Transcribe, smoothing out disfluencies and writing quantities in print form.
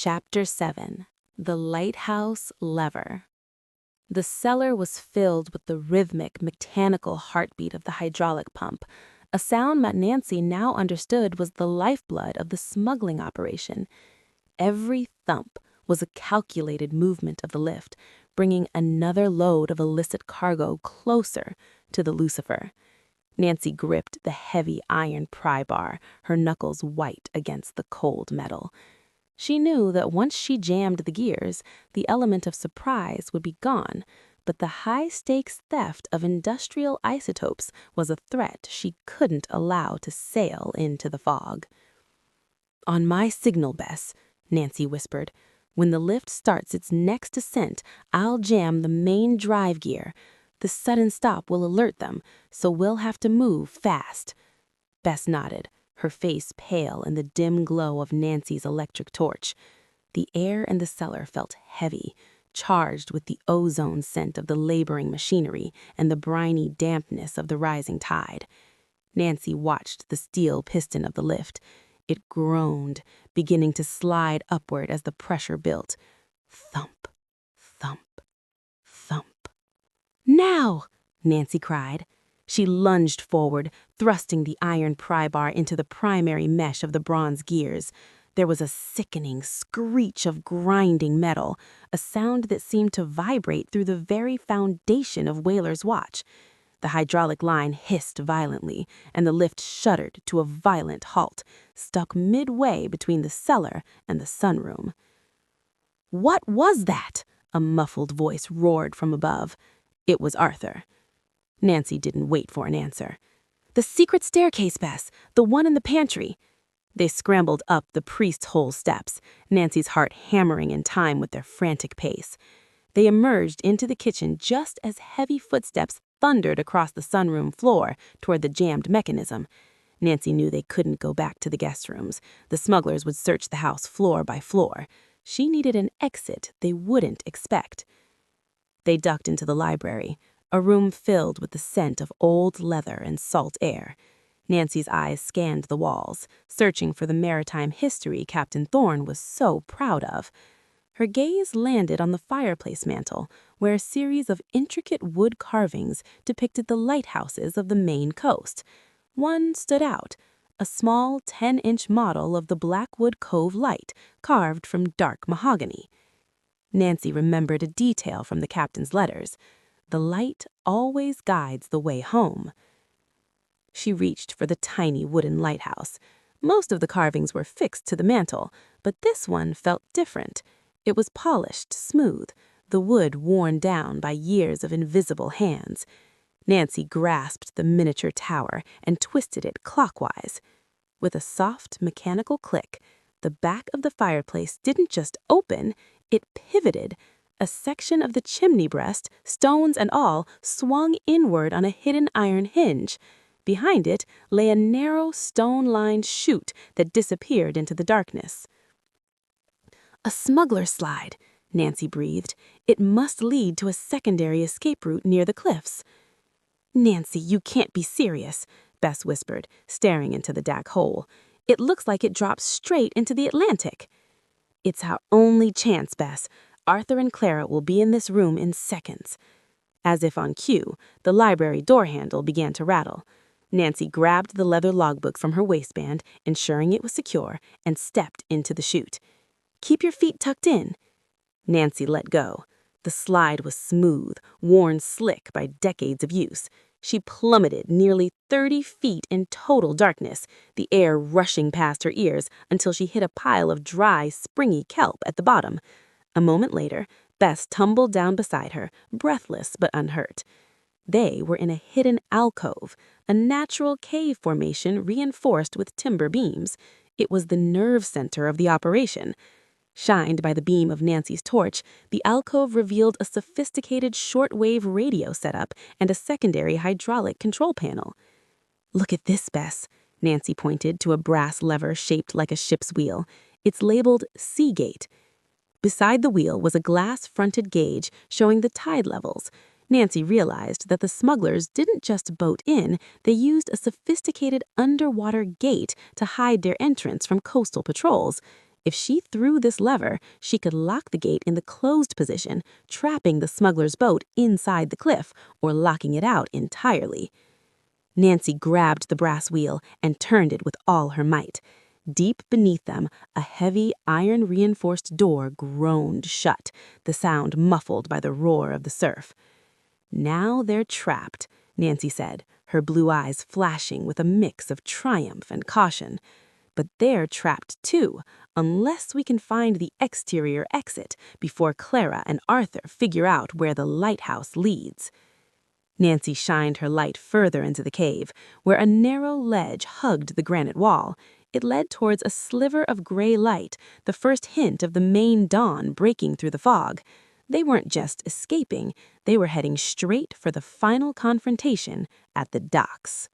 Chapter 7. The Lighthouse Lever. The cellar was filled with the rhythmic, mechanical heartbeat of the hydraulic pump, a sound that Nancy now understood was the lifeblood of the smuggling operation. Every thump was a calculated movement of the lift, bringing another load of illicit cargo closer to the Lucifer. Nancy gripped the heavy iron pry bar, her knuckles white against the cold metal. She knew that once she jammed the gears, the element of surprise would be gone, but the high-stakes theft of industrial isotopes was a threat she couldn't allow to sail into the fog. "On my signal, Bess," Nancy whispered. "When the lift starts its next ascent, I'll jam the main drive gear. The sudden stop will alert them, so we'll have to move fast." Bess nodded, her face pale in the dim glow of Nancy's electric torch. The air in the cellar felt heavy, charged with the ozone scent of the laboring machinery and the briny dampness of the rising tide. Nancy watched the steel piston of the lift. It groaned, beginning to slide upward as the pressure built. Thump, thump, thump. "Now!" Nancy cried. She lunged forward, thrusting the iron pry bar into the primary mesh of the bronze gears. There was a sickening screech of grinding metal, a sound that seemed to vibrate through the very foundation of Whaler's watch. The hydraulic line hissed violently, and the lift shuddered to a violent halt, stuck midway between the cellar and the sunroom. "What was that?" a muffled voice roared from above. It was Arthur. Nancy didn't wait for an answer. "The secret staircase, Bess, the one in the pantry." They scrambled up the priest's hole steps, Nancy's heart hammering in time with their frantic pace. They emerged into the kitchen just as heavy footsteps thundered across the sunroom floor toward the jammed mechanism. Nancy knew they couldn't go back to the guest rooms. The smugglers would search the house floor by floor. She needed an exit they wouldn't expect. They ducked into the library, a room filled with the scent of old leather and salt air. Nancy's eyes scanned the walls, searching for the maritime history Captain Thorne was so proud of. Her gaze landed on the fireplace mantel, where a series of intricate wood carvings depicted the lighthouses of the Maine coast. One stood out, a small 10-inch model of the Blackwood Cove light, carved from dark mahogany. Nancy remembered a detail from the captain's letters. The light always guides the way home. She reached for the tiny wooden lighthouse. Most of the carvings were fixed to the mantel, but this one felt different. It was polished, smooth, the wood worn down by years of invisible hands. Nancy grasped the miniature tower and twisted it clockwise. With a soft, mechanical click, the back of the fireplace didn't just open, it pivoted. A section of the chimney breast, stones and all, swung inward on a hidden iron hinge. Behind it lay a narrow, stone-lined chute that disappeared into the darkness. "A smuggler's slide," Nancy breathed. "It must lead to a secondary escape route near the cliffs." "Nancy, you can't be serious," Bess whispered, staring into the dark hole. "It looks like it drops straight into the Atlantic." "It's our only chance, Bess. Arthur and Clara will be in this room in seconds." As if on cue, the library door handle began to rattle. Nancy grabbed the leather logbook from her waistband, ensuring it was secure, and stepped into the chute. "Keep your feet tucked in." Nancy let go. The slide was smooth, worn slick by decades of use. She plummeted nearly 30 feet in total darkness, the air rushing past her ears until she hit a pile of dry, springy kelp at the bottom. A moment later, Bess tumbled down beside her, breathless but unhurt. They were in a hidden alcove, a natural cave formation reinforced with timber beams. It was the nerve center of the operation. Shined by the beam of Nancy's torch, the alcove revealed a sophisticated shortwave radio setup and a secondary hydraulic control panel. "Look at this, Bess," Nancy pointed to a brass lever shaped like a ship's wheel. "It's labeled Seagate." Beside the wheel was a glass-fronted gauge showing the tide levels. Nancy realized that the smugglers didn't just boat in, they used a sophisticated underwater gate to hide their entrance from coastal patrols. If she threw this lever, she could lock the gate in the closed position, trapping the smuggler's boat inside the cliff or locking it out entirely. Nancy grabbed the brass wheel and turned it with all her might. Deep beneath them, a heavy, iron-reinforced door groaned shut, the sound muffled by the roar of the surf. "Now they're trapped," Nancy said, her blue eyes flashing with a mix of triumph and caution. "But they're trapped too, unless we can find the exterior exit before Clara and Arthur figure out where the lighthouse leads." Nancy shined her light further into the cave, where a narrow ledge hugged the granite wall. It led towards a sliver of gray light, the first hint of the main dawn breaking through the fog. They weren't just escaping, they were heading straight for the final confrontation at the docks.